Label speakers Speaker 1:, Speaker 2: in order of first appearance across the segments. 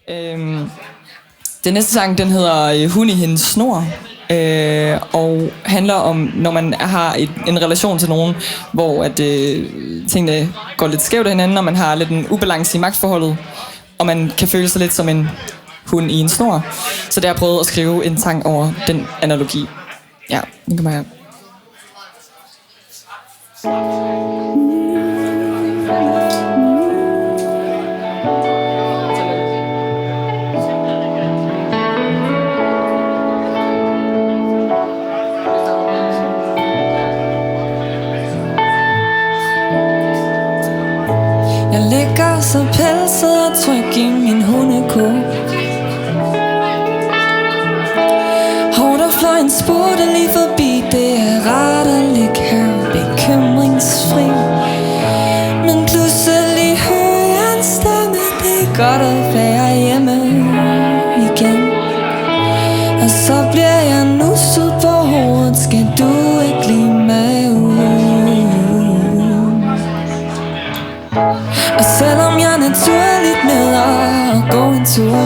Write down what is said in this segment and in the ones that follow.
Speaker 1: Den næste sang, den hedder Hun i hendes snor, og handler om, når man har en relation til nogen, hvor at tingene går lidt skævt af hinanden, og man har lidt en ubalance i magtforholdet, og man kan føle sig lidt som en hund i en snor. Så det har jeg prøvet at skrive en sang over den analogi. Ja, den kommer her.
Speaker 2: Jeg ligger så pelset og tryg i min hundeko. Hår der fløj en spurte lige forbi. Det er rart at ligge her bekymringsfri. Men pludselig hører jeg en stemme. Det er godt at være hjemme igen. Og så bliver jeg nusset på hovedet. Skal du ikke lide mig ud? Og selvom jeg naturligt med at gå en tur,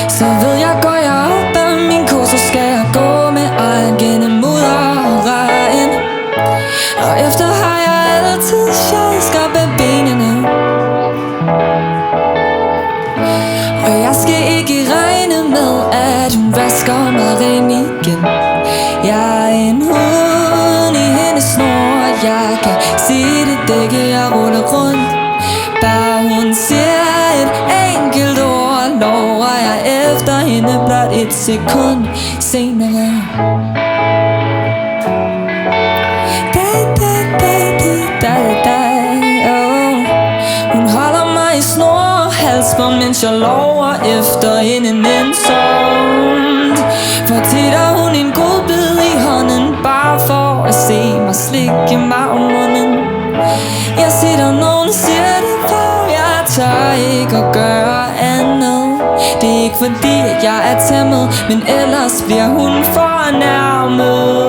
Speaker 2: så ved jeg, går jeg op af min kurs, så skal jeg gå med egen gennem mudder og regn. Og efter har jeg altid sjælskab af benene. Og jeg skal ikke regne med, at hun vasker mig ren igen. Jeg er en hund i hendes snor, og jeg kan se det dække, jeg ruller rundt. Bare hun siger et enkelt ord, lover jeg efter hende blot et sekund senere. Hun holder mig i snor og halsbånd, mens jeg lover efter hende nænsomt. For tit har hun en god bid i hånden, bare for at se mig slikke mig om munden. Jeg sitter, når hun siger det, for jeg tør ikke at gøre andet. Det er ikke fordi, at jeg er tæmmet, men ellers bliver hun fornærmet.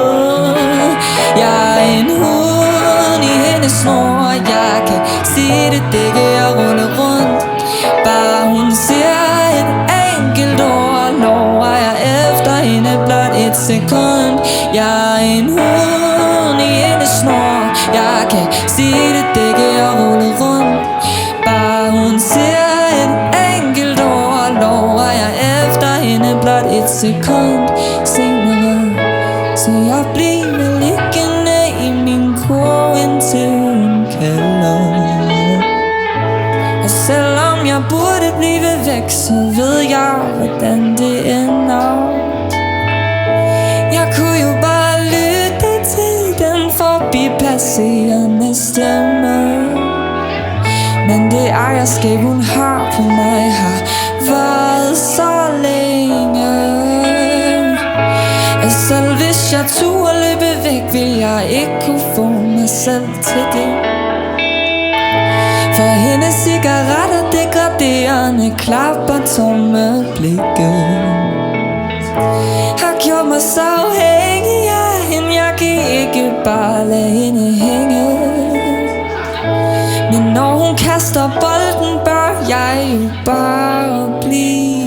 Speaker 2: Jeg er en hund i hendes snor, og jeg kan se det dække, jeg ruller rundt. Bare hun siger et enkelt ord, lover jeg efter hende blot et sekund. Jeg er en hund i hendes snor, jeg kan se det dække, jeg ruller rundt. Bare hun siger et enkelt ord, lover jeg efter hende blot et sekund senere. Så jeg bliver liggende i min kurv, indtil hun kalder. Og selvom jeg burde blive væk, så ved jeg, hvordan det ender. Jeg kunne jo bare lytte til den forbipasserende stemme. Men det ejerskab hun har på mig har varet så længe, at selv hvis jeg turde løbe væk, vil jeg ikke kunne få mig selv til det. For hendes cigaretter degraderende klapper tomme blikke har gjort mig så afhængig af hende. Jeg kan ikke bare lade hende hænge. Men når hun kaster bolden, bør jeg jo bare blive.